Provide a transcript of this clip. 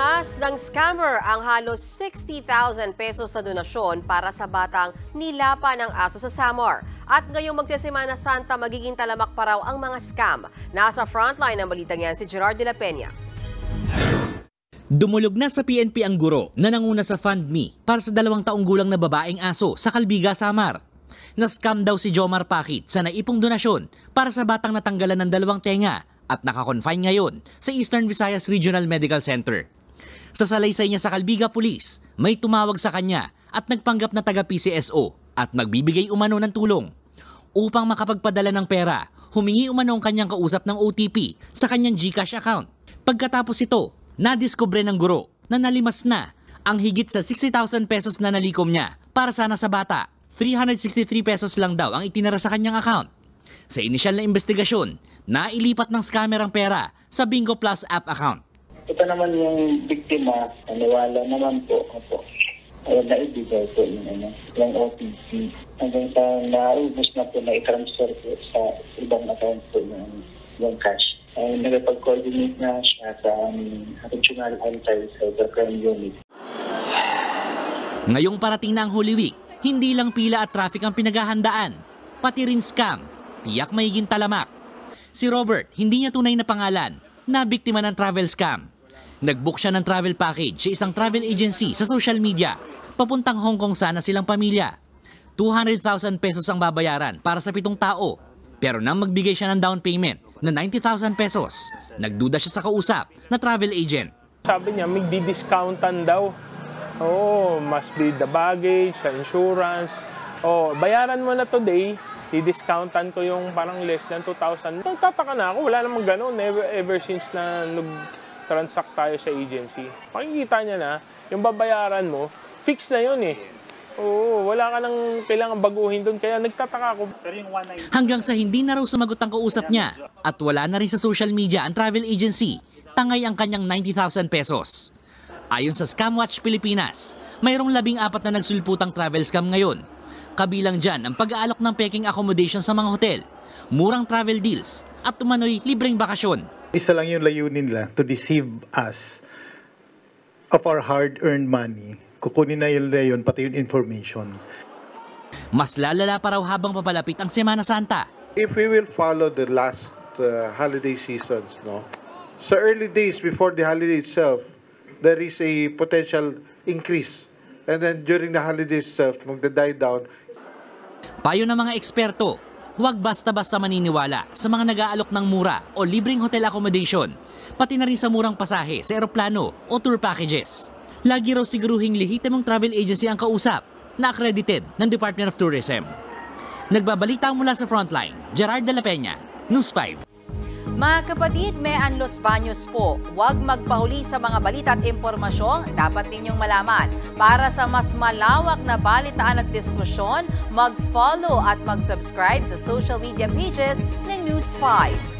Hinimas ng scammer ang halos 60,000 pesos sa donasyon para sa batang nilapa ng aso sa Samar. At ngayong magsisimana Santa, magiging talamak pa raw ang mga scam. Nasa frontline ng balitang yan si Gerard de la Peña. Dumulog na sa PNP ang guro na nanguna sa FundMe para sa 2 taong gulang na babaeng aso sa Calbiga, Samar. Na-scam daw si Jomar Pakit sa naipong donasyon para sa batang natanggalan ng 2 tenga at nakakonfine ngayon sa Eastern Visayas Regional Medical Center. Sa salaysay niya sa Calbiga Police, may tumawag sa kanya at nagpanggap na taga-PCSO at magbibigay umano ng tulong. Upang makapagpadala ng pera, humingi umano ang kanyang kausap ng OTP sa kanyang GCash account. Pagkatapos ito, nadiskubre ng guro na nalimas na ang higit sa 60,000 pesos na nalikom niya para sana sa bata. 363 pesos lang daw ang itinara sa kanyang account. Sa inisyal na investigasyon, nailipat ng scammer ang pera sa Bingo Plus app account. Ito naman yung biktima, naniwala naman po. Naibigay po yung OTP. Hanggang sa naubos na po na i-transfer po sa ibang account po yung cash. Nagpag-coordinate na siya sa Regional Anti-Cybercrime Unit. Ngayong parating na ang Holy Week, hindi lang pila at traffic ang pinaghahandaan, pati rin scam, tiyak magiging talamak. Si Robert, hindi niya tunay na pangalan, na biktima ng travel scam. Nag-book siya ng travel package sa isang travel agency sa social media. Papuntang Hong Kong sana silang pamilya. 200,000 pesos ang babayaran para sa 7 tao. Pero nang magbigay siya ng down payment na 90,000 pesos, nagduda siya sa kausap na travel agent. Sabi niya, may di-discountan daw. Must be the baggage, sa insurance. Bayaran mo na today, di-discountan ko yung parang less than 2,000. Nagtataka na ako, wala namang ganun ever since na nag-transact tayo sa agency. Makikita niya na, yung babayaran mo, fix na yun eh. Wala ka nang kailangan baguhin doon, kaya nagtataka ako. Hanggang sa hindi na raw sumagot ang kausap niya at wala na rin sa social media ang travel agency, tangay ang kanyang 90,000 pesos. Ayon sa Scamwatch Pilipinas, mayroong 14 na nagsulputang travel scam ngayon. Kabilang dyan ang pag-aalok ng peking accommodation sa mga hotel, murang travel deals at umano'y libreng bakasyon. Isa lang yung layunin nila, to deceive us of our hard-earned money. Kukunin na yun, pati yung information. Mas lalala pa raw habang papalapit ang Semana Santa. If we will follow the last holiday seasons, sa early days before the holiday itself, there is a potential increase. And then during the holiday itself, magda-die down. Payo ng mga eksperto, huwag basta-basta maniniwala sa mga nag-aalok ng mura o libreng hotel accommodation, pati na rin sa murang pasahe sa eroplano o tour packages. Lagi raw siguruhing lehitimong travel agency ang kausap na accredited ng Department of Tourism. Nagbabalita mula sa Frontline, Gerard de la Peña, News 5. Mga kapatid, may Los Baños po. Huwag magpahuli sa mga balita at impormasyong dapat ninyong malaman. Para sa mas malawak na balitaan at diskusyon, mag-follow at mag-subscribe sa social media pages ng News 5.